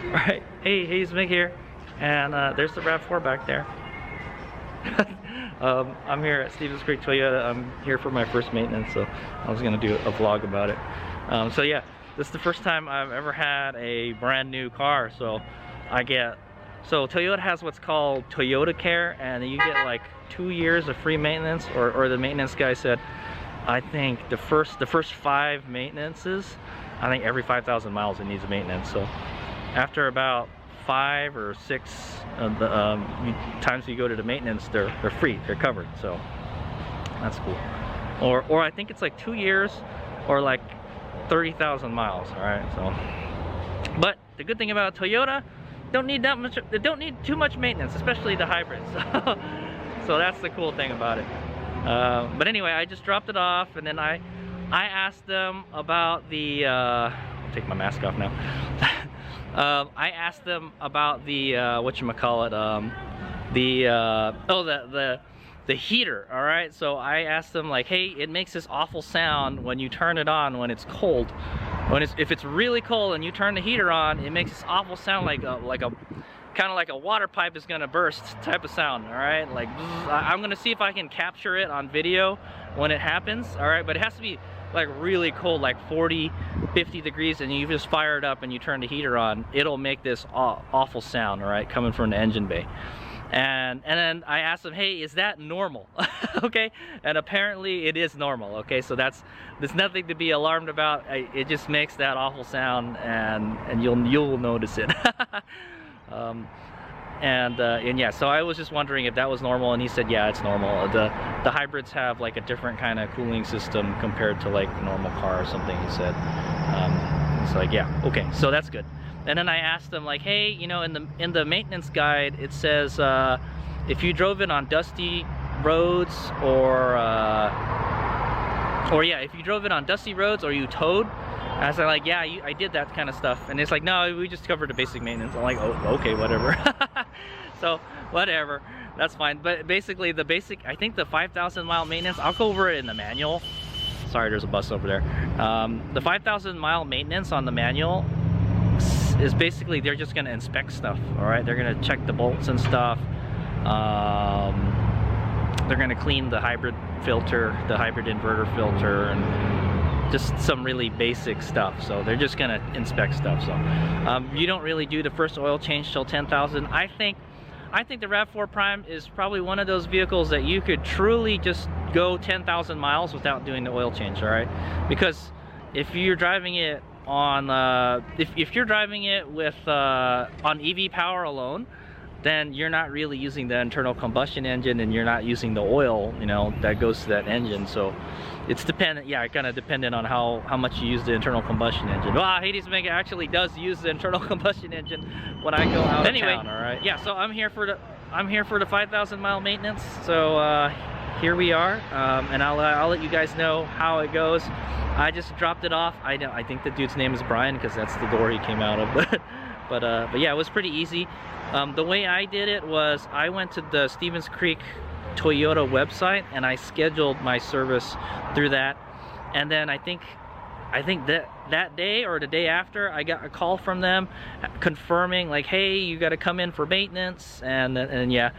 Alright, hey, HadesOmega here, and there's the Rav4 back there. I'm here at Stevens Creek Toyota. I'm here for my first maintenance, so I was gonna do a vlog about it. So yeah, this is the first time I've ever had a brand new car, so Toyota has what's called Toyota Care, and you get like 2 years of free maintenance, or the maintenance guy said, I think the first 5 maintenances, I think every 5,000 miles it needs maintenance. So after about 5 or 6 times you go to the maintenance, they're free, they're covered. So that's cool. Or I think it's like 2 years or like 30,000 miles. All right. So, but the good thing about Toyota, don't need that much. They don't need too much maintenance, especially the hybrids. So that's the cool thing about it. But anyway, I just dropped it off, and then I asked them about the I'll take my mask off now. I asked them about the whatchamacallit, the heater. All right, so I asked them like, hey, it makes this awful sound when you turn it on when it's cold. If it's really cold and you turn the heater on, it makes this awful sound like a kind of like a water pipe is gonna burst type of sound. All right, like I'm gonna see if I can capture it on video when it happens. All right, but it has to be like really cold, like 40, 50 degrees, and you just fire it up and you turn the heater on, it'll make this awful sound, all right, coming from the engine bay. And then I asked them, hey, is that normal? Okay, and apparently it is normal. Okay, so there's nothing to be alarmed about. It just makes that awful sound, and you'll notice it. And yeah, so I was just wondering if that was normal, and he said yeah, it's normal. The hybrids have like a different kind of cooling system compared to like a normal car or something, he said. It's like, yeah, okay, so that's good. And then I asked them like, hey, you know, in the maintenance guide it says if you drove it on dusty roads or if you drove it on dusty roads or you towed. I was like, yeah, I did that kind of stuff. And it's like, no, we just covered the basic maintenance. I'm like, oh, okay, whatever. So, whatever, that's fine. But basically, I think the 5,000 mile maintenance, I'll go over it in the manual. Sorry, there's a bus over there. The 5,000 mile maintenance on the manual is basically, they're just gonna inspect stuff, all right? They're gonna check the bolts and stuff. They're gonna clean the hybrid filter, the hybrid inverter filter, and just some really basic stuff. So they're just gonna inspect stuff. So you don't really do the first oil change till 10,000. I think the Rav4 Prime is probably one of those vehicles that you could truly just go 10,000 miles without doing the oil change, all right? Because if you're driving it on if you're driving it with on EV power alone, then you're not really using the internal combustion engine, and you're not using the oil, you know, that goes to that engine. So it's dependent, yeah, kind of dependent on how much you use the internal combustion engine. Well, HadesOmega actually does use the internal combustion engine when I go out of town, all right? Yeah, so I'm here for the 5,000 mile maintenance. So here we are, and I'll let you guys know how it goes. I just dropped it off. I think the dude's name is Brian, because that's the door he came out of. But yeah, it was pretty easy. The way I did it was I went to the Stevens Creek Toyota website and I scheduled my service through that. And then I think that day or the day after, I got a call from them confirming like, hey, you got to come in for maintenance. And yeah,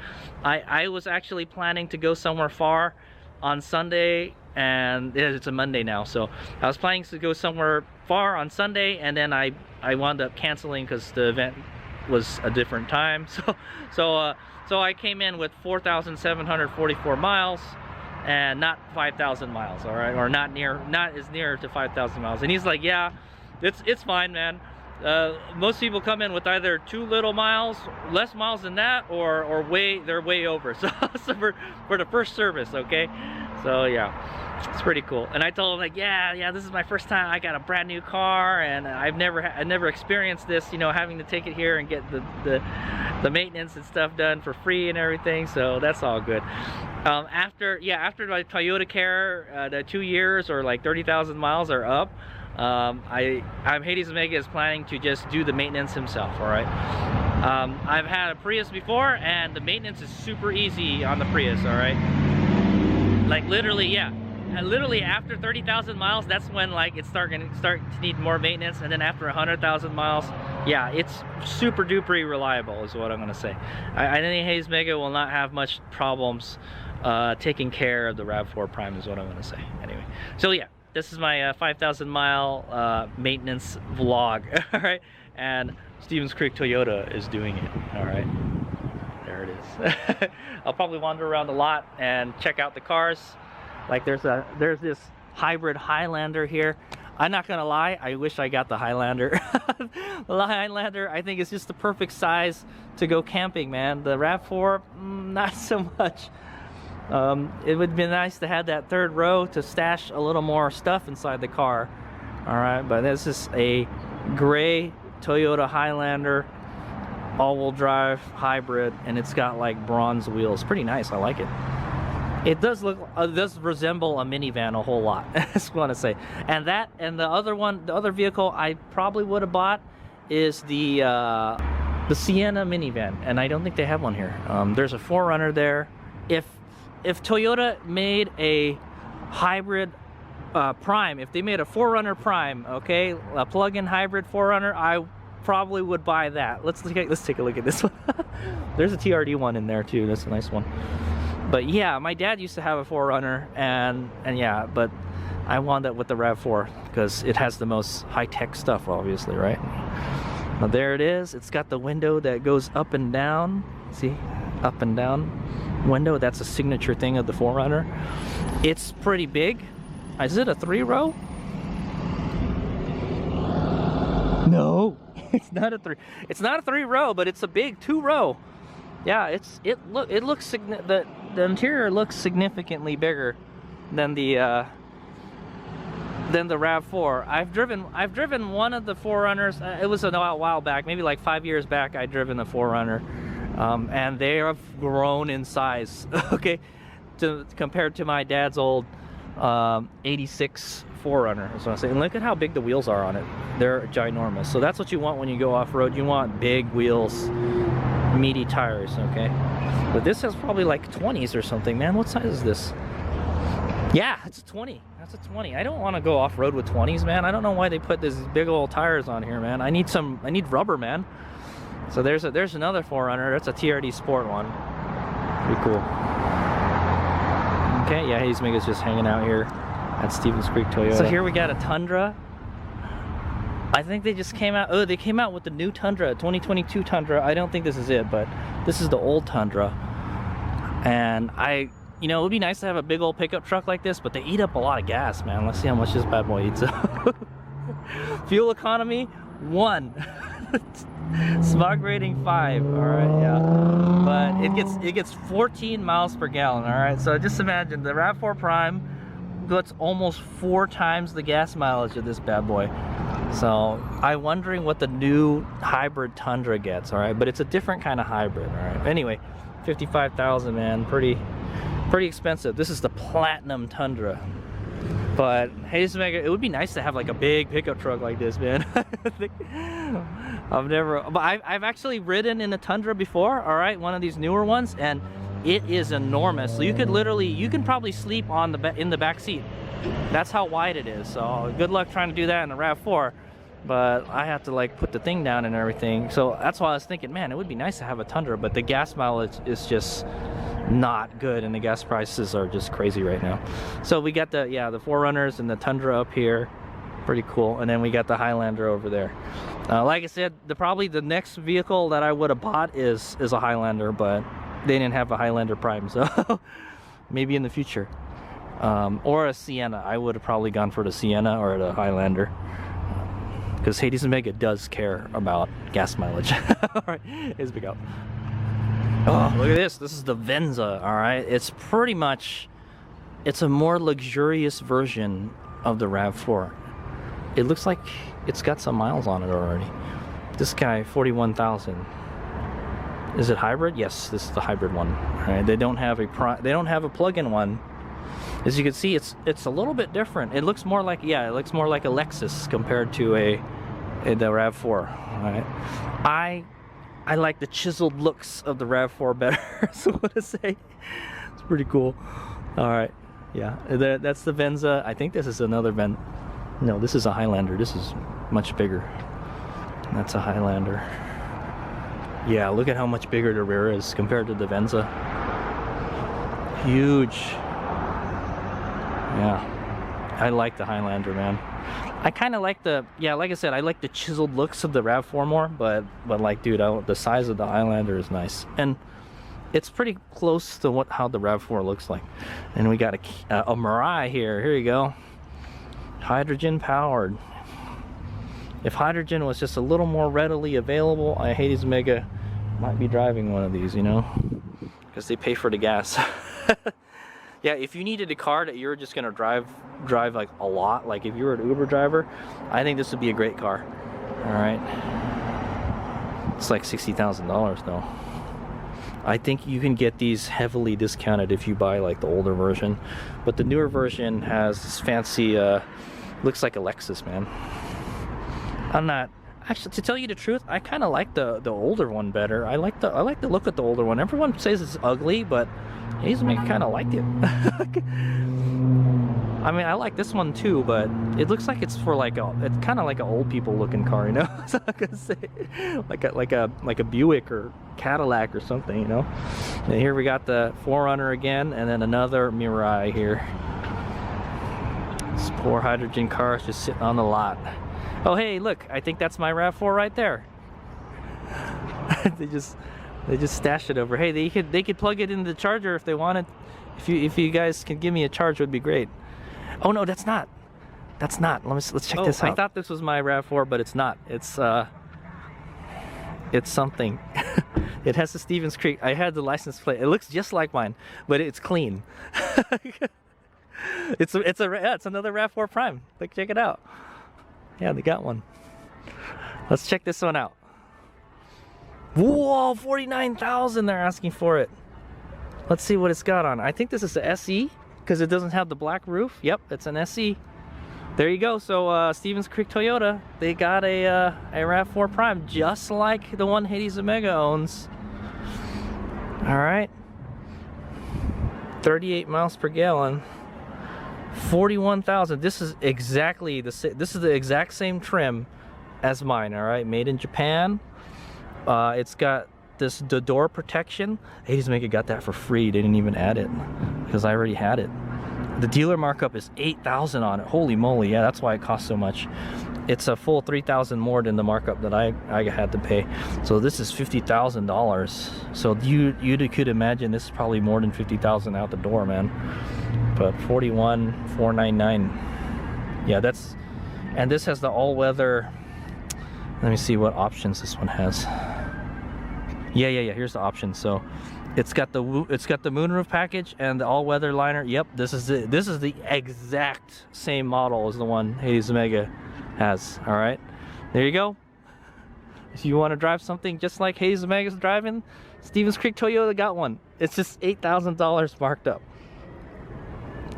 I was actually planning to go somewhere far on Sunday, and it's a Monday now, so I was planning to go somewhere far on Sunday, and then I wound up canceling because the event was a different time. So I came in with 4,744 miles and not 5,000 miles, all right, or not as near to 5,000 miles. And he's like, yeah, it's fine, man. Most people come in with either too little miles, less miles than that, or they're way over. So for the first service, okay. So yeah, it's pretty cool. And I told him like, yeah, this is my first time. I got a brand new car, and I've never experienced this, you know, having to take it here and get the maintenance and stuff done for free and everything. So that's all good. After my Toyota Care, the 2 years or like 30,000 miles are up, HadesOmega is planning to just do the maintenance himself, all right? I've had a Prius before, and the maintenance is super easy on the Prius, all right? Like literally, yeah, literally after 30,000 miles, that's when like it's start to need more maintenance, and then after 100,000 miles, yeah, it's super duper reliable is what I'm gonna say. I think HadesOmega will not have much problems taking care of the Rav4 Prime is what I'm gonna say. Anyway, so yeah, this is my 5,000 mile maintenance vlog. All right, and Stevens Creek Toyota is doing it. All right, there it is. I'll probably wander around the lot and check out the cars. Like there's this hybrid Highlander here. I'm not gonna lie, I wish I got the Highlander. The Highlander, I think, is just the perfect size to go camping, man. The Rav4, not so much. It would be nice to have that third row to stash a little more stuff inside the car. All right, but this is a gray Toyota Highlander, all-wheel drive hybrid, and it's got like bronze wheels. Pretty nice, I like it. It does look, does resemble a minivan a whole lot. I just want to say. And that, and the other one, the other vehicle I probably would have bought is the Sienna minivan, and I don't think they have one here. There's a 4Runner there. If Toyota made a hybrid Prime, if they made a 4Runner Prime, okay, a plug-in hybrid 4Runner, I probably would buy that. Let's take a look at this one. There's a TRD one in there too. That's a nice one. But yeah, my dad used to have a 4Runner, and yeah, but I wound up with the Rav4 because it has the most high-tech stuff, obviously, right? Now there it is. It's got the window that goes up and down. See, up and down window. That's a signature thing of the 4Runner. It's pretty big. Is it a 3-row? No, it's not a 3. It's not a 3-row, but it's a big 2-row. Yeah, it looks the interior looks significantly bigger than the Rav4. I've driven one of the 4Runners. It was a while back, maybe like 5 years back. I'd driven the 4Runner, and they have grown in size. Okay, compared to my dad's old 86 4Runner. That's what I'm saying. And look at how big the wheels are on it. They're ginormous. So that's what you want when you go off-road. You want big wheels, meaty tires, okay? But this has probably like 20s or something, man. What size is this? Yeah, it's a 20. That's a 20. I don't want to go off-road with 20s, man. I don't know why they put these big old tires on here, man. I need rubber, man. So there's another 4Runner. That's a TRD Sport one. Pretty cool. Okay, yeah, HadesOmega's just hanging out here at Stevens Creek Toyota. So here we got a Tundra. I think they just came out, they came out with the new Tundra, 2022 Tundra. I don't think this is it, but this is the old Tundra. And you know, it would be nice to have a big old pickup truck like this, but they eat up a lot of gas, man. Let's see how much this bad boy eats up. Fuel economy, 1. Smog rating, 5. All right, yeah. But it gets 14 miles per gallon. All right, so just imagine the Rav4 Prime gets almost 4 times the gas mileage of this bad boy. So I'm wondering what the new hybrid Tundra gets. All right, but it's a different kind of hybrid. All right. Anyway, 55,000, man. Pretty expensive. This is the Platinum Tundra. But HadesOmega, it would be nice to have like a big pickup truck like this, man. I've actually ridden in a Tundra before, all right, one of these newer ones, and it is enormous. So you can probably sleep in the back seat. That's how wide it is. So good luck trying to do that in a Rav4. But I have to like put the thing down and everything. So that's why I was thinking, man, it would be nice to have a Tundra, but the gas mileage is just not good, and the gas prices are just crazy right now. So we got the 4Runners and the Tundra up here, pretty cool, and then we got the Highlander over there. Like I said, probably the next vehicle that I would have bought is a Highlander, but they didn't have a Highlander Prime, so maybe in the future. Or a Sienna. I would have probably gone for the Sienna or the Highlander, because HadesOmega does care about gas mileage. All right, here's big up. Oh, look at this. This is the Venza, all right? It's pretty much, it's a more luxurious version of the Rav4. It looks like it's got some miles on it already. This guy, 41,000. Is it hybrid? Yes, this is the hybrid one. All right, they don't have a plug-in one. As you can see, it's a little bit different. It looks more like, yeah, it looks more like a Lexus compared to the Rav4. All right, I like the chiseled looks of the Rav4 better. So what to say? It's pretty cool. All right, Yeah, that's the Venza. I think this is another No, this is a Highlander. This is much bigger. That's a Highlander. Yeah, look at how much bigger the rear is compared to the Venza. Huge. Yeah, I like the Highlander, man. I kind of like the, yeah, like I said, I like the chiseled looks of the RAV4 more, but like, dude, the size of the Highlander is nice, and it's pretty close to how the RAV4 looks like. And we got a Mirai here. Here you go. Hydrogen powered. If hydrogen was just a little more readily available, HadesOmega might be driving one of these, you know, because they pay for the gas. Yeah, if you needed a car that you're just gonna drive like a lot, like if you were an Uber driver, I think this would be a great car. All right, it's like $60,000 though. I think you can get these heavily discounted if you buy like the older version, but the newer version has this fancy, looks like a Lexus, man. I'm not actually, to tell you the truth, I kind of like the older one better. I like the look of the older one. Everyone says it's ugly, but HadesOmega kind of liked it. I mean, I like this one too, but it looks like it's for like it's kind of like an old people looking car, you know. So I could say like a Buick or Cadillac or something, you know. And here we got the 4Runner again, and then another Mirai here. This poor hydrogen car is just sitting on the lot. Oh hey, look, I think that's my RAV4 right there. They just stashed it over. Hey, they could plug it into the charger if they wanted. If you guys can give me a charge, would be great. Oh no, that's not. Let's check this out. I thought this was my RAV4, but it's not. It's something. It has the Stevens Creek. I had the license plate. It looks just like mine, but it's clean. It's another Rav4 Prime. Like, check it out. Yeah, they got one. Let's check this one out. Whoa, 49,000 they're asking for it. Let's see what it's got on. I think this is the SE because it doesn't have the black roof. Yep, it's an SE. There you go. So Stevens Creek Toyota, they got a RAV4 Prime just like the one HadesOmega owns. All right. 38 miles per gallon. 41,000. This is exactly this is the exact same trim as mine. All right, made in Japan. It's got the door protection. HadesOmega got that for free. They didn't even add it because I already had it. The dealer markup is 8,000 on it. Holy moly! Yeah, that's why it costs so much. It's a full 3,000 more than the markup that I had to pay. So this is $50,000. So you could imagine this is probably more than 50,000 out the door, man. But 41,499. Yeah, that's, and this has the all-weather. Let me see what options this one has. Yeah. Here's the options. So it's got the moonroof package and the all-weather liner. Yep, this is the exact same model as the one HadesOmega has. All right, there you go. If you want to drive something just like HadesOmega's driving, Stevens Creek Toyota got one. It's just $8,000 marked up.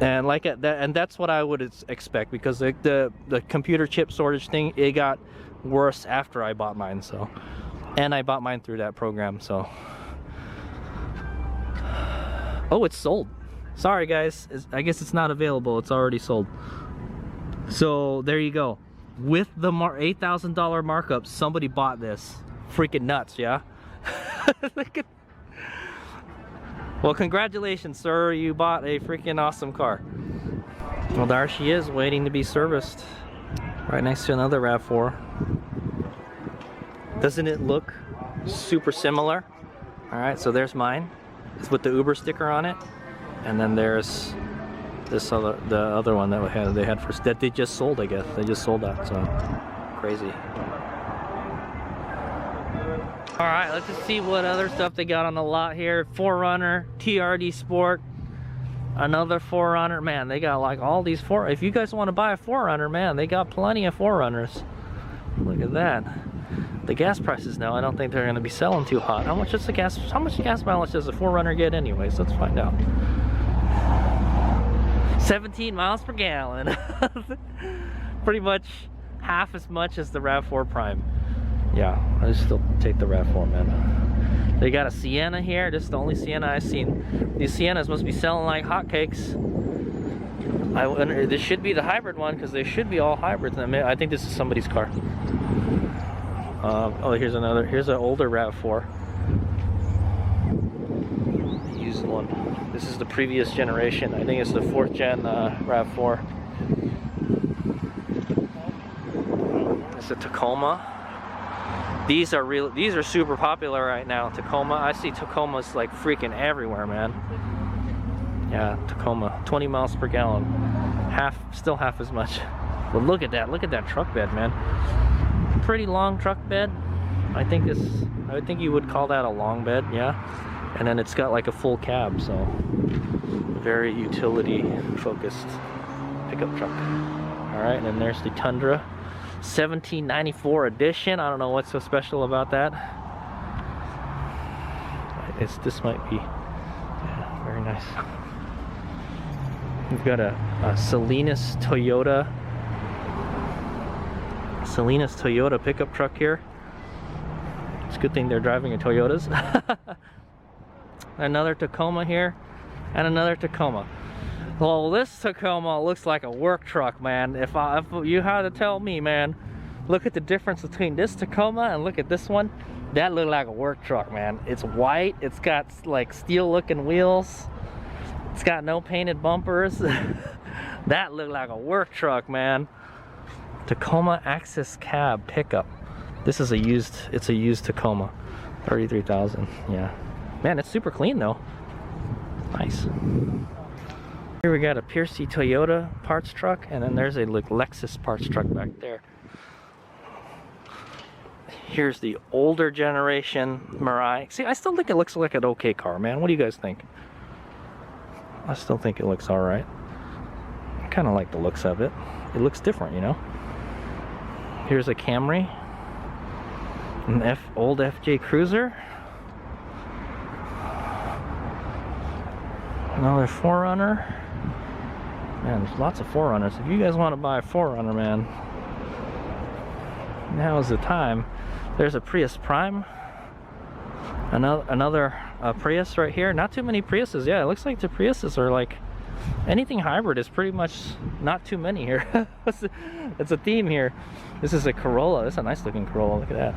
And and that's what I would expect, because the computer chip shortage thing, it got worse after I bought mine. So, and I bought mine through that program. So, oh, it's sold. Sorry guys, I guess it's not available. It's already sold. So there you go. With the $8,000 markup, somebody bought this. Freaking nuts, yeah. Well, congratulations, sir. You bought a freaking awesome car. Well, there she is, waiting to be serviced. Right next to another RAV4. Doesn't it look super similar? All right, so there's mine. It's with the Uber sticker on it. And then there's the other one that they had that they just sold, I guess. They just sold that, so crazy. All right, let's just see what other stuff they got on the lot here. 4Runner, TRD Sport, another 4Runner. Man, they got like all these if you guys want to buy a 4Runner, man, they got plenty of 4Runners. Look at that. The gas prices now, I don't think they're going to be selling too hot. How much gas mileage does a 4Runner get anyways? Let's find out. 17 miles per gallon. Pretty much half as much as the RAV4 Prime. Yeah, I still take the RAV4, man. They got a Sienna here. This is the only Sienna I've seen. These Siennas must be selling like hotcakes. I wonder, this should be the hybrid one because they should be all hybrids. I think this is somebody's car. Oh, here's another. Here's an older RAV4. The used one. This is the previous generation. I think it's the 4th gen RAV4. It's a Tacoma. These are super popular right now. Tacoma. I see Tacomas like freaking everywhere, man. Yeah, Tacoma. 20 miles per gallon. Still half as much. But look at that. Look at that truck bed, man. Pretty long truck bed. I think you would call that a long bed, yeah. And then it's got like a full cab, so very utility focused pickup truck. All right, and then there's the Tundra 1794 edition. I don't know what's so special about that. This might be, yeah, very nice. We've got a Salinas Toyota pickup truck here. It's a good thing they're driving a Toyotas. Another Tacoma here, and another Tacoma. Well, this Tacoma looks like a work truck, man. If you had to tell me, man, look at the difference between this Tacoma and look at this one. That looked like a work truck, man. It's white. It's got like steel-looking wheels. It's got no painted bumpers. That looked like a work truck, man. Tacoma Access Cab pickup. This is a used Tacoma. 33,000. Yeah. Man, it's super clean though. Nice. Here we got a Piercy Toyota parts truck, and then there's a Lexus parts truck back there. Here's the older generation Mirai. See, I still think it looks like an okay car, man. What do you guys think? I still think it looks all right. I kind of like the looks of it. It looks different, you know. Here's a Camry, an old FJ Cruiser, another 4Runner. Man, there's lots of 4Runners. If you guys want to buy a 4Runner, man, now is the time. There's a Prius Prime, another Prius right here. Not too many Priuses. Yeah, it looks like the Priuses are like, anything hybrid is pretty much not too many here. It's a theme here. This is a Corolla. This is a nice looking Corolla. Look at that.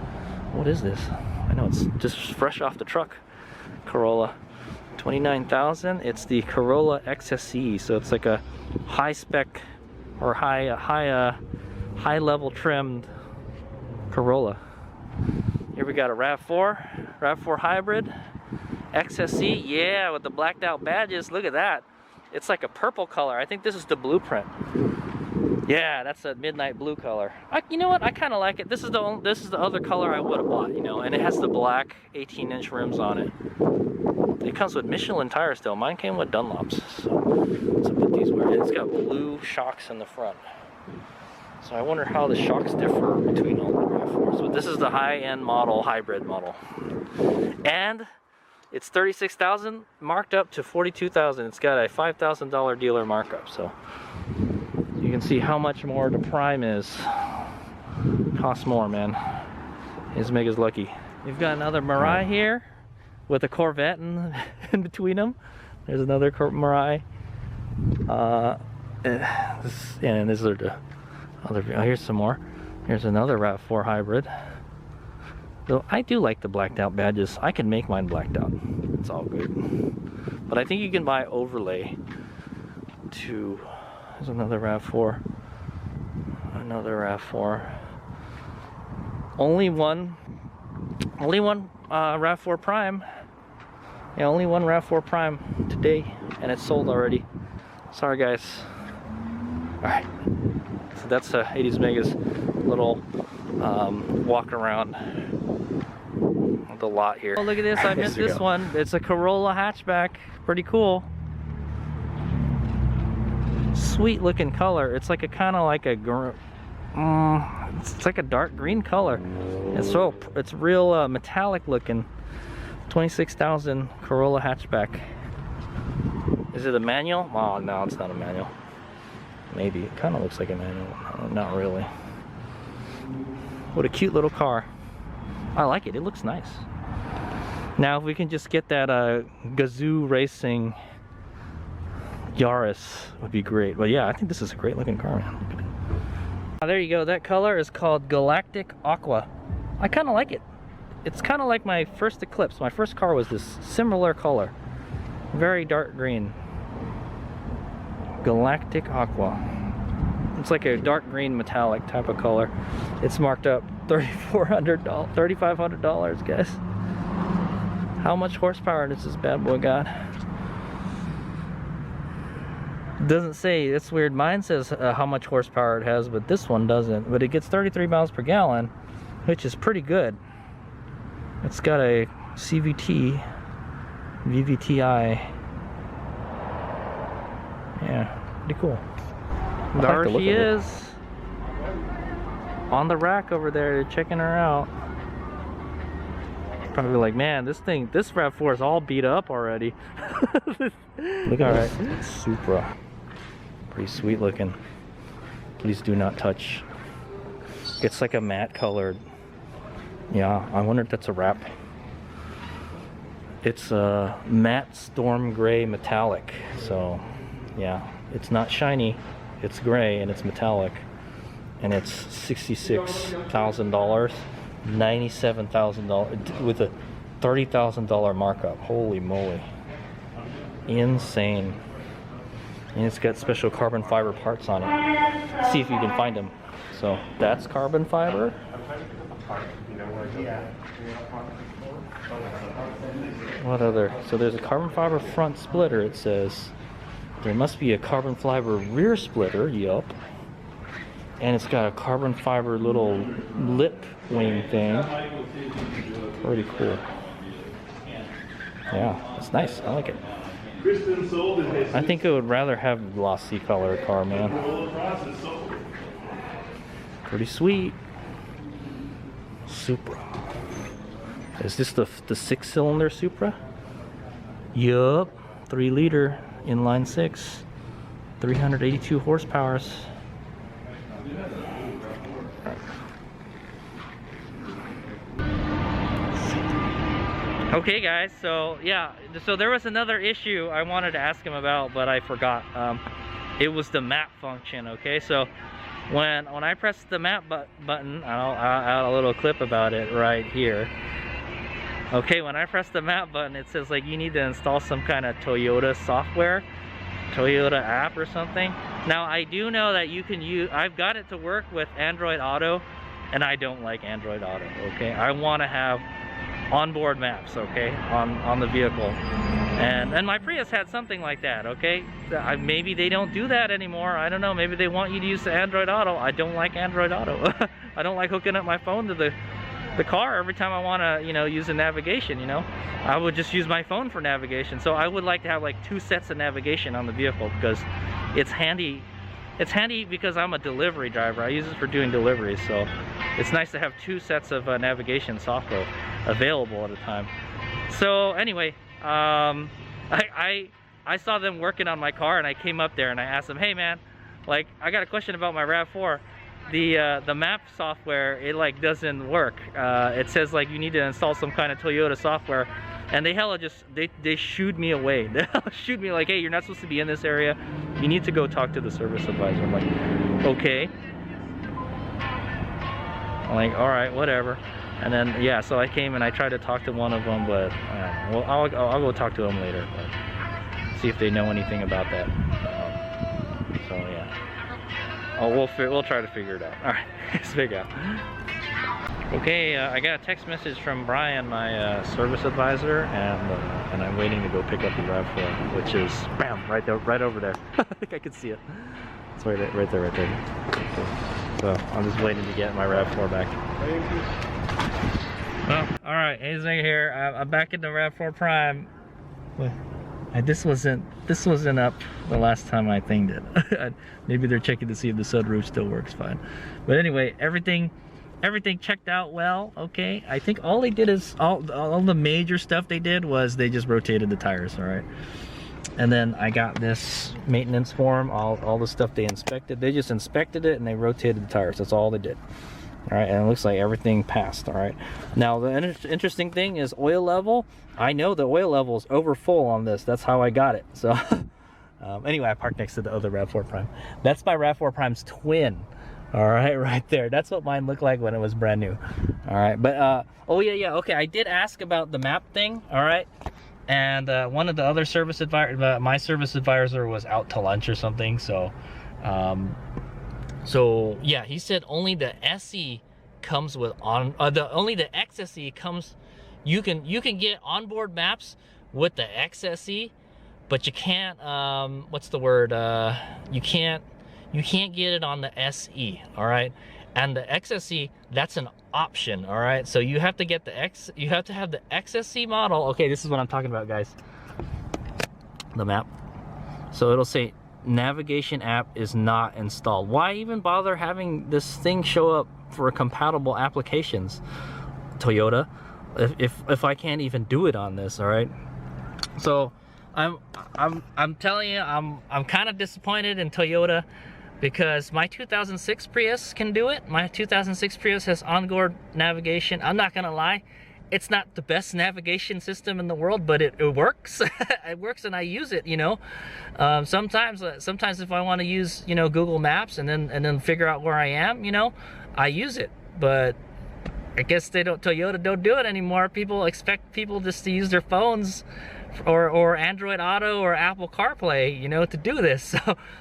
What is this? I know, it's just fresh off the truck. Corolla. 29,000. It's the Corolla XSE. So it's like a high spec or high level trimmed Corolla. Here we got a RAV4 hybrid XSE. Yeah, with the blacked out badges. Look at that. It's like a purple color. I think this is the blueprint. Yeah, that's a midnight blue color. You know what? I kind of like it. This is the other color I would have bought, you know, and it has the black 18-inch rims on it. It comes with Michelin tires still. Mine came with Dunlops. So let's put these where it's got blue shocks in the front. So I wonder how the shocks differ between all the RAV4s. But this is the high-end model, hybrid model. And it's 36,000 marked up to 42,000. It's got a $5,000 dealer markup. So you can see how much more the Prime is. Costs more, man. HadesOmega's lucky. We've got another Mirai here with a Corvette in between them. There's another Mirai. And these are the other. Oh, here's some more. Here's another RAV4 hybrid. Though I do like the blacked out badges. I can make mine blacked out. It's all good. But I think you can buy overlay to. There's another RAV4. Another RAV4. Only one RAV4 Prime. Yeah, only one RAV4 Prime today, and it's sold already. Sorry, guys. All right. So that's HadesOmega's little walk around the lot here. Oh, look at this! I missed this one. It's a Corolla hatchback. Pretty cool. Sweet looking color. It's like a kind of like a it's like a dark green color. It's real metallic looking. 26,000 Corolla hatchback. Is it a manual? Oh no, it's not a manual. Maybe it kind of looks like a manual. No, not really. What a cute little car. I like it. It looks nice. Now if we can just get that Gazoo Racing Yaris would be great. But yeah, I think this is a great looking car, man. Look at it. There you go. That color is called Galactic Aqua. I kind of like it. It's kind of like my first Eclipse. My first car was this similar color. Very dark green. Galactic Aqua. It's like a dark green metallic type of color. It's marked up $3,500, guys. How much horsepower does this bad boy got? It doesn't say. It's weird. Mine says how much horsepower it has, but this one doesn't. But it gets 33 miles per gallon, which is pretty good. It's got a CVT, VVTi. Yeah, pretty cool. There she is, on the rack over there, checking her out. Probably like, man, this RAV4 is all beat up already. Look at that Supra. Pretty sweet looking. Please do not touch. It's like a matte colored. Yeah, I wonder if that's a wrap. It's a matte storm gray metallic. So, yeah, it's not shiny. It's gray and it's metallic. And it's $66,000, $97,000 with a $30,000 markup. Holy moly. Insane. And it's got special carbon fiber parts on it. See if you can find them. So that's carbon fiber. What other? So there's a carbon fiber front splitter, it says. There must be a carbon fiber rear splitter, yup. And it's got a carbon fiber little lip wing thing. Pretty cool. Yeah, it's nice. I like it. I think I would rather have a glossy color car, man. Pretty sweet. Supra. Is this the 6-cylinder Supra? Yup. 3-liter inline 6. 382 horsepower. Okay guys, so yeah, so there was another issue I wanted to ask him about, but I forgot. It was the map function. Okay, so when I press the map button, I'll add a little clip about it right here. Okay, when I press the map button, it says like you need to install some kind of Toyota software, Toyota app or something. Now I do know that you can use, I've got it to work with Android Auto, and I don't like Android Auto. Okay, I want to have onboard maps, okay, on the vehicle, and my Prius had something like that. Okay, maybe they don't do that anymore. I don't know. Maybe they want you to use the Android Auto. I don't like Android Auto. I don't like hooking up my phone to the car every time I want to, you know, use a navigation. You know, I would just use my phone for navigation. So I would like to have like 2 sets of navigation on the vehicle because it's handy. It's handy because I'm a delivery driver. I use it for doing deliveries, so it's nice to have 2 sets of navigation software available at a time. So anyway, I saw them working on my car, and I came up there and I asked them, hey man, like I got a question about my RAV4. The map software, it like doesn't work. It says like you need to install some kind of Toyota software, and they hella just they shooed me away. They shoot me like, hey, you're not supposed to be in this area. You need to go talk to the service advisor. I'm like, okay. I'm like, all right, whatever. And then yeah, so I came and I tried to talk to one of them, but well, I'll go talk to them later, but see if they know anything about that. So yeah. Oh, we'll try to figure it out. All right, let's figure it out. Okay, I got a text message from Brian, my service advisor, and I'm waiting to go pick up the RAV4, which is bam right there, right over there. I think I can see it. It's right there. Okay. So I'm just waiting to get my RAV4 back. Well, all right, HadesOmega here. I'm back in the Rav4 Prime. This wasn't up the last time I thinged it. Maybe they're checking to see if the sunroof still works fine. But anyway, everything checked out well. Okay, I think all they did is all the major stuff they did was they just rotated the tires. All right, and then I got this maintenance form. All the stuff they inspected, they just inspected it and they rotated the tires. That's all they did. All right, and it looks like everything passed. All right, now the interesting thing is oil level. I know the oil level is over full on this. That's how I got it. So Anyway, I parked next to the other Rav4 Prime. That's my Rav4 Prime's twin. All right, right there. That's what mine looked like when it was brand new. All right, but oh yeah, okay. I did ask about the map thing. All right, and one of the other service advisor, my service advisor, was out to lunch or something. So, so yeah, he said only the SE comes with only the XSE comes. You can get onboard maps with the XSE, but you can't. What's the word? You can't get it on the SE. All right, and the XSE, that's an option. All right, so you have to get you have to have the XSE model. Okay, this is what I'm talking about, guys. The map. So it'll say navigation app is not installed. Why even bother having this thing show up for compatible applications, Toyota, if I can't even do it on this? All right, so I'm telling you, I'm kind of disappointed in Toyota, because my 2006 Prius can do it. My 2006 Prius has onboard navigation. I'm not gonna lie, it's not the best navigation system in the world, but it works. It works, and I use it, you know. Sometimes if I want to use, you know, Google Maps and then figure out where I am, you know, I use it. But I guess Toyota don't do it anymore. People expect people just to use their phones or Android Auto or Apple CarPlay, you know, to do this.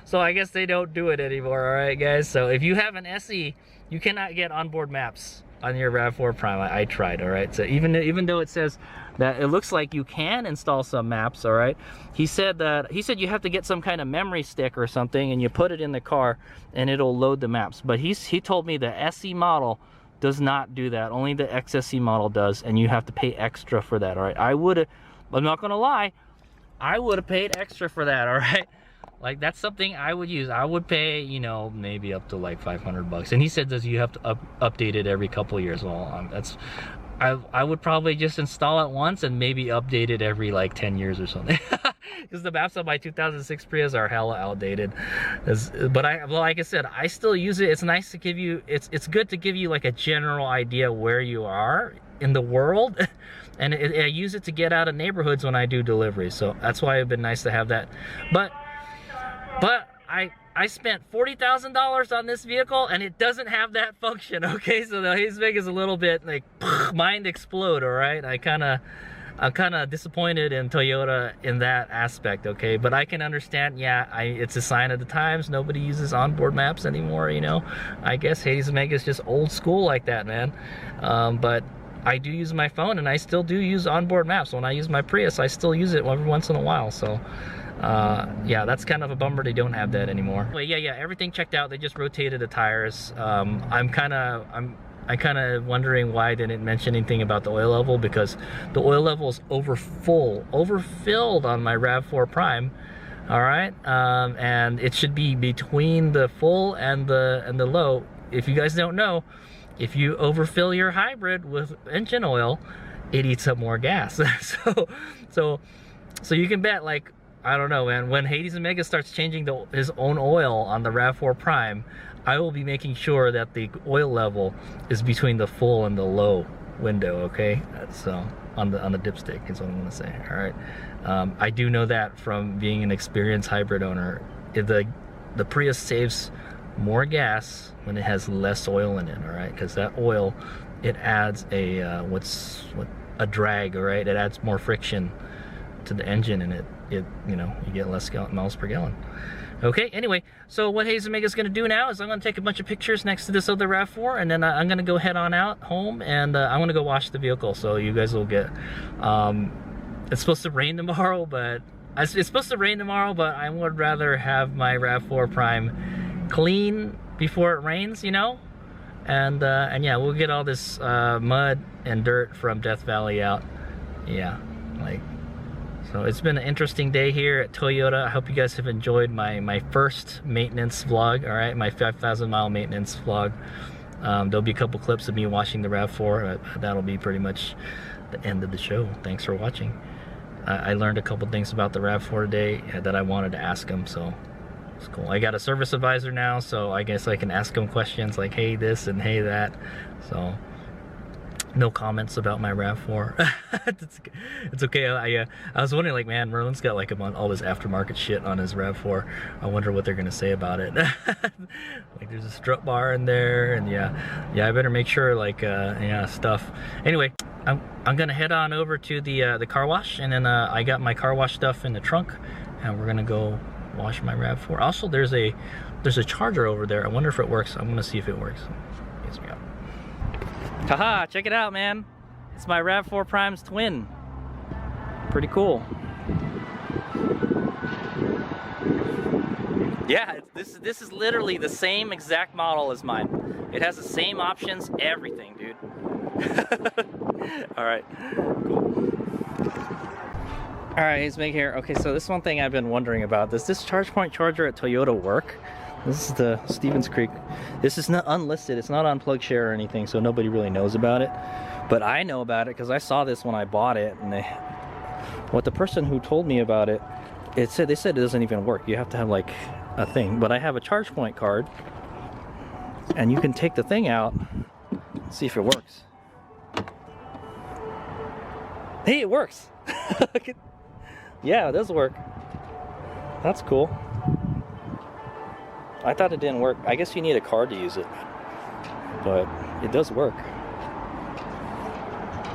So I guess they don't do it anymore. All right, guys. So if you have an SE, you cannot get onboard maps on your Rav4 Prime. I tried. All right. So even though it says that it looks like you can install some maps, all right, he said you have to get some kind of memory stick or something, and you put it in the car and it'll load the maps. But he told me the SE model does not do that. Only the XSE model does, and you have to pay extra for that. All right. I'm not gonna lie, I would have paid extra for that. All right, like that's something I would use. I would pay, you know, maybe up to like $500. And he said that you have to update it every couple of years. Well, I would probably just install it once and maybe update it every like 10 years or something. Because the maps on my 2006 Prius are hella outdated. But like I said, I still use it. It's nice to give you, it's good to give you like a general idea where you are in the world. And I use it to get out of neighborhoods when I do deliveries. So that's why it'd been nice to have that. But I spent $40,000 on this vehicle and it doesn't have that function. Okay, so the HadesOmega is a little bit like mind explode. All right, I'm kind of disappointed in Toyota in that aspect. Okay, but I can understand. Yeah, it's a sign of the times. Nobody uses onboard maps anymore. You know, I guess HadesOmega is just old school like that, man. But I do use my phone, and I still do use onboard maps. When I use my Prius, I still use it every once in a while. So yeah, that's kind of a bummer they don't have that anymore. Well, yeah, everything checked out. They just rotated the tires. I'm kind of wondering why I didn't mention anything about the oil level, because the oil level is overfilled on my Rav4 Prime. All right, and it should be between the full and the low. If you guys don't know, if you overfill your hybrid with engine oil, it eats up more gas. so you can bet, like, I don't know, man, when HadesOmega starts changing his own oil on the Rav4 Prime, I will be making sure that the oil level is between the full and the low window. Okay, so on the dipstick is what I'm gonna say. All right, I do know that from being an experienced hybrid owner. The Prius saves more gas when it has less oil in it. All right, because that oil, it adds a a drag. All right, it adds more friction to the engine, and it you know, you get less miles per gallon. Okay, anyway, so what HadesOmega is going to do now is I'm going to take a bunch of pictures next to this other Rav4, and then I'm going to go head on out home, and I'm going to go wash the vehicle, so you guys will get, it's supposed to rain tomorrow, but I would rather have my Rav4 Prime clean before it rains, you know, and yeah, we'll get all this mud and dirt from Death Valley out. Yeah, like, so it's been an interesting day here at Toyota. I hope you guys have enjoyed my first maintenance vlog, all right, my 5,000 mile maintenance vlog. There'll be a couple clips of me washing the Rav4, but that'll be pretty much the end of the show. Thanks for watching. I learned a couple things about the Rav4 today that I wanted to ask him, so it's cool. I got a service advisor now, so I guess I can ask him questions like, hey this and hey that. So No comments about my RAV4. It's okay. I was wondering, like, man, Merlin's got like all this aftermarket shit on his RAV4. I wonder what they're gonna say about it. Like, there's a strut bar in there, and yeah, I better make sure, like, yeah, stuff. Anyway, I'm gonna head on over to the car wash, and then I got my car wash stuff in the trunk, and we're gonna go wash my RAV4. Also, there's a charger over there. I wonder if it works. I'm gonna see if it works. Yes, we go. Haha, check it out, man. It's my Rav4 Prime's twin. Pretty cool. Yeah, this is literally the same exact model as mine. It has the same options, everything, dude. All right, cool. All right, it's Meg here. Okay, so this is one thing I've been wondering about. Does this charge point charger at Toyota work? This is the Stevens Creek. This is not unlisted. It's not on PlugShare or anything, so nobody really knows about it. But I know about it because I saw this when I bought it, and what the person who told me about it, they said it doesn't even work. You have to have like a thing. But I have a charge point card, and you can take the thing out and see if it works. Hey, it works. Yeah, it does work. That's cool. I thought it didn't work. I guess you need a card to use it, but it does work.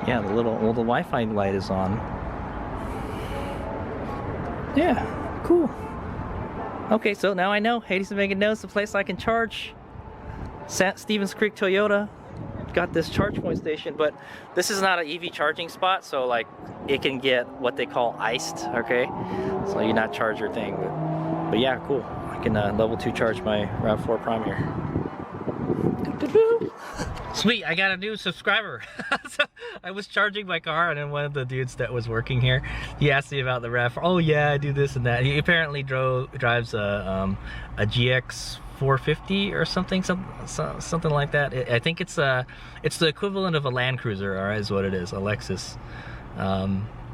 Yeah, the Wi-Fi light is on. Yeah, cool. Okay, so now I know. HadesOmega knows the place I can charge. Stevens Creek Toyota got this charge point station, but this is not an EV charging spot, so like it can get what they call iced. Okay, so you're not charge your thing, but yeah, cool. I can level 2 charge my Rav4 Prime here. Sweet, I got a new subscriber. So I was charging my car, and then one of the dudes that was working here, he asked me about the Rav4. Oh yeah, I do this and that. He apparently drives a GX 450 or something like that. I think it's the equivalent of a Land Cruiser, all right, is what it is, a Lexus.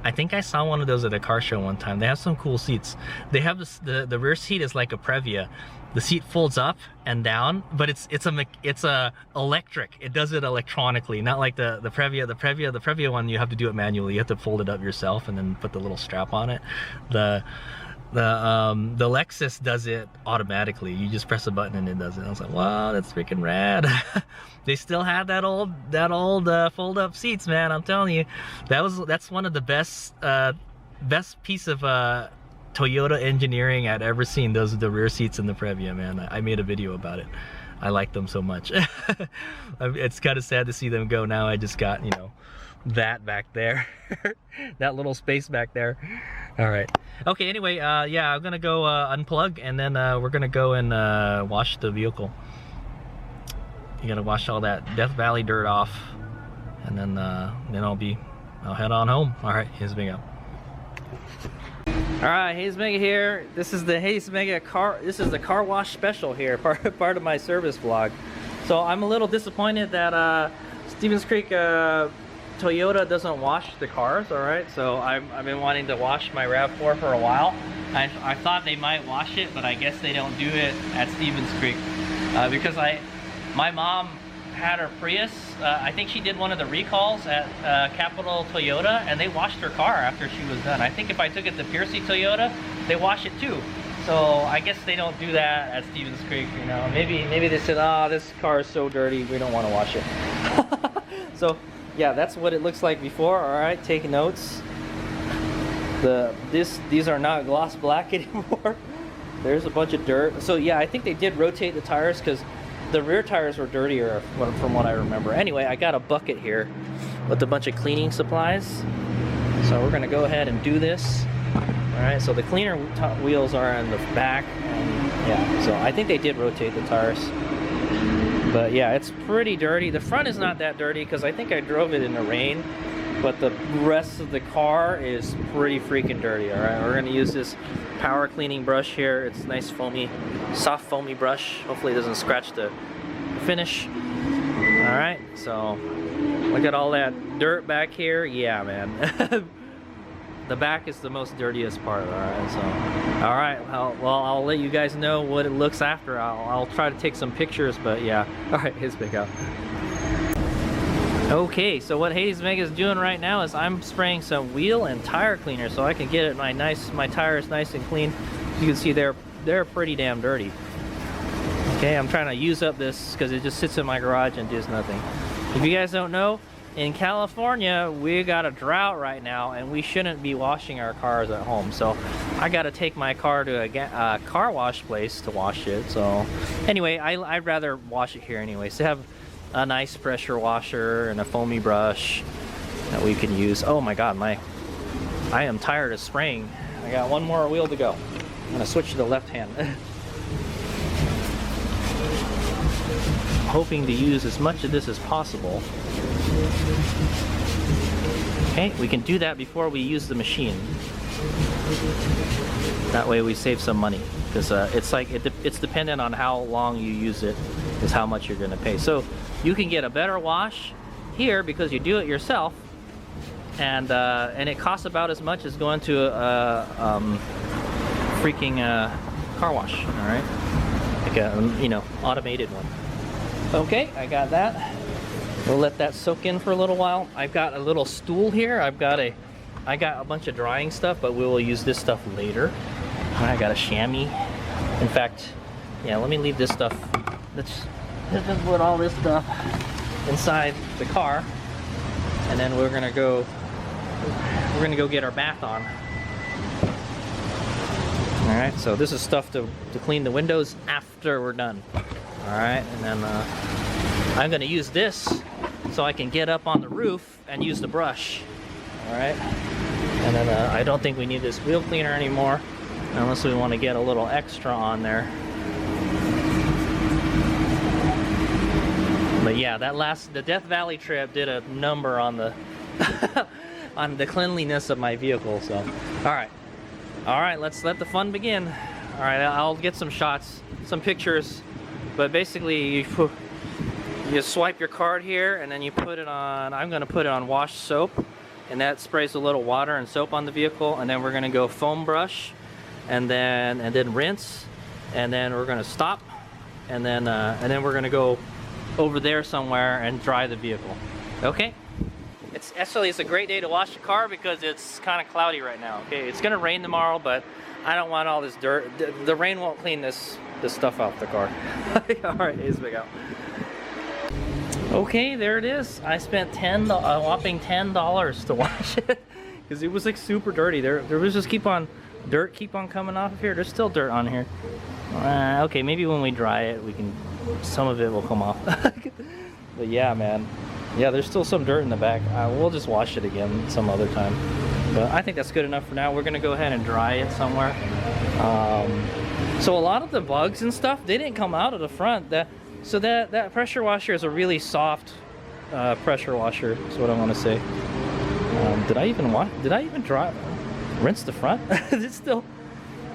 I think I saw one of those at a car show one time. They have some cool seats. They have this, the rear seat is like a Previa. The seat folds up and down, but it's a electric. It does it electronically, not like the Previa. The Previa one, you have to do it manually. You have to fold it up yourself and then put the little strap on it. The Lexus does it automatically. You just press a button and it does it. I was like, wow, that's freaking rad. They still have that old fold-up seats, man. I'm telling you, that's one of the best piece of Toyota engineering I'd ever seen. Those are the rear seats in the Previa, man. I made a video about it. I like them so much. It's kind of sad to see them go now. I just got, you know, that back there, that little space back there. All right. Okay. Anyway, yeah, I'm gonna go unplug, and then we're gonna go and wash the vehicle. You gotta wash all that Death Valley dirt off, and then I'll head on home. All right. Here's Bingo. All right, HadesOmega here. This is the HadesOmega car. This is the car wash special here, part of my service vlog. So I'm a little disappointed that Stevens Creek Toyota doesn't wash the cars. All right, so I've been wanting to wash my Rav4 for a while. I thought they might wash it, but I guess they don't do it at Stevens Creek because my mom had her Prius. I think she did one of the recalls at Capital Toyota, and they washed her car after she was done. I think if I took it to Piercy Toyota, they wash it too. So I guess they don't do that at Stevens Creek. You know, maybe they said, "Ah, this car is so dirty, we don't want to wash it." So yeah, that's what it looks like before. All right, take notes. These are not gloss black anymore. There's a bunch of dirt. So yeah, I think they did rotate the tires because the rear tires were dirtier from what I remember. Anyway, I got a bucket here with a bunch of cleaning supplies. So we're gonna go ahead and do this. All right, so the cleaner wheels are on the back. And yeah, so I think they did rotate the tires. But yeah, it's pretty dirty. The front is not that dirty because I think I drove it in the rain. But the rest of the car is pretty freaking dirty. All right, we're gonna use this power cleaning brush here. It's nice foamy, soft foamy brush. Hopefully it doesn't scratch the finish. All right, so look at all that dirt back here. Yeah, man. The back is the most dirtiest part. All right, so all right. I'll let you guys know what it looks after. I'll try to take some pictures, but yeah. All right, here's Big Out. Okay, so what HadesOmega is doing right now is I'm spraying some wheel and tire cleaner so I can get it my tires nice and clean. You can see they're pretty damn dirty. Okay, I'm trying to use up this because it just sits in my garage and does nothing. If you guys don't know, in California we got a drought right now and we shouldn't be washing our cars at home. So I got to take my car to a car wash place to wash it. So anyway, I'd rather wash it here anyways. They have a nice pressure washer and a foamy brush that we can use. Oh my god, I am tired of spraying. I got one more wheel to go. I'm gonna switch to the left hand. Hoping to use as much of this as possible. Okay, we can do that before we use the machine. That way we save some money, because it's dependent on how long you use it is how much you're going to pay. So you can get a better wash here because you do it yourself, and it costs about as much as going to a freaking car wash. All right, like a automated one. Okay, I got that. We'll let that soak in for a little while. I've got a little stool here. I got a bunch of drying stuff, but we will use this stuff later. I got a chamois. In fact, yeah, let me leave this stuff. Let's just put all this stuff inside the car, and then we're gonna go get our bath on. All right, so this is stuff to clean the windows after we're done. All right, and then I'm gonna use this so I can get up on the roof and use the brush. All right, and then I don't think we need this wheel cleaner anymore unless we want to get a little extra on there. But yeah, the Death Valley trip did a number on the on the cleanliness of my vehicle. So all right, let's let the fun begin. All right, I'll get some shots, some pictures. But basically, you swipe your card here, and then you put it on. I'm going to put it on wash soap, and that sprays a little water and soap on the vehicle. And then we're going to go foam brush, and then rinse, and then we're going to stop, and then we're going to go over there somewhere and dry the vehicle. Okay. It's a great day to wash the car because it's kind of cloudy right now. Okay, it's going to rain tomorrow, but I don't want all this dirt. The rain won't clean this stuff off the car. All right, HadesOmega out. Okay, there it is. I spent a whopping $10 to wash it because it was like super dirty. There was just dirt keep on coming off of here. There's still dirt on here. Okay, maybe when we dry it, some of it will come off. But yeah, man. Yeah, there's still some dirt in the back. We'll just wash it again some other time. But I think that's good enough for now. We're gonna go ahead and dry it somewhere. So a lot of the bugs and stuff, they didn't come out of the front. So that pressure washer is a really soft pressure washer, is what I want to say. Did I even rinse the front? It's still,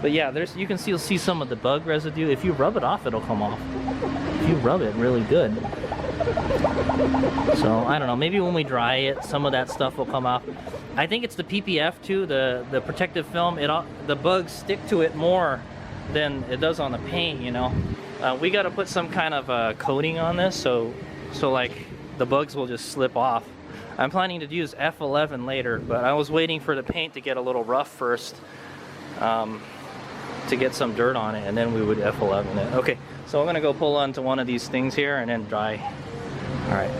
but yeah, you can still see some of the bug residue. If you rub it off, it'll come off. If you rub it really good. So I don't know, maybe when we dry it, some of that stuff will come off. I think it's the PPF too, the protective film. The bugs stick to it more than it does on the paint, you know. We got to put some kind of coating on this, so like the bugs will just slip off. I'm planning to use F11 later, but I was waiting for the paint to get a little rough first, to get some dirt on it, and then we would F11 it. Okay, so I'm gonna go pull onto one of these things here and then dry. All right.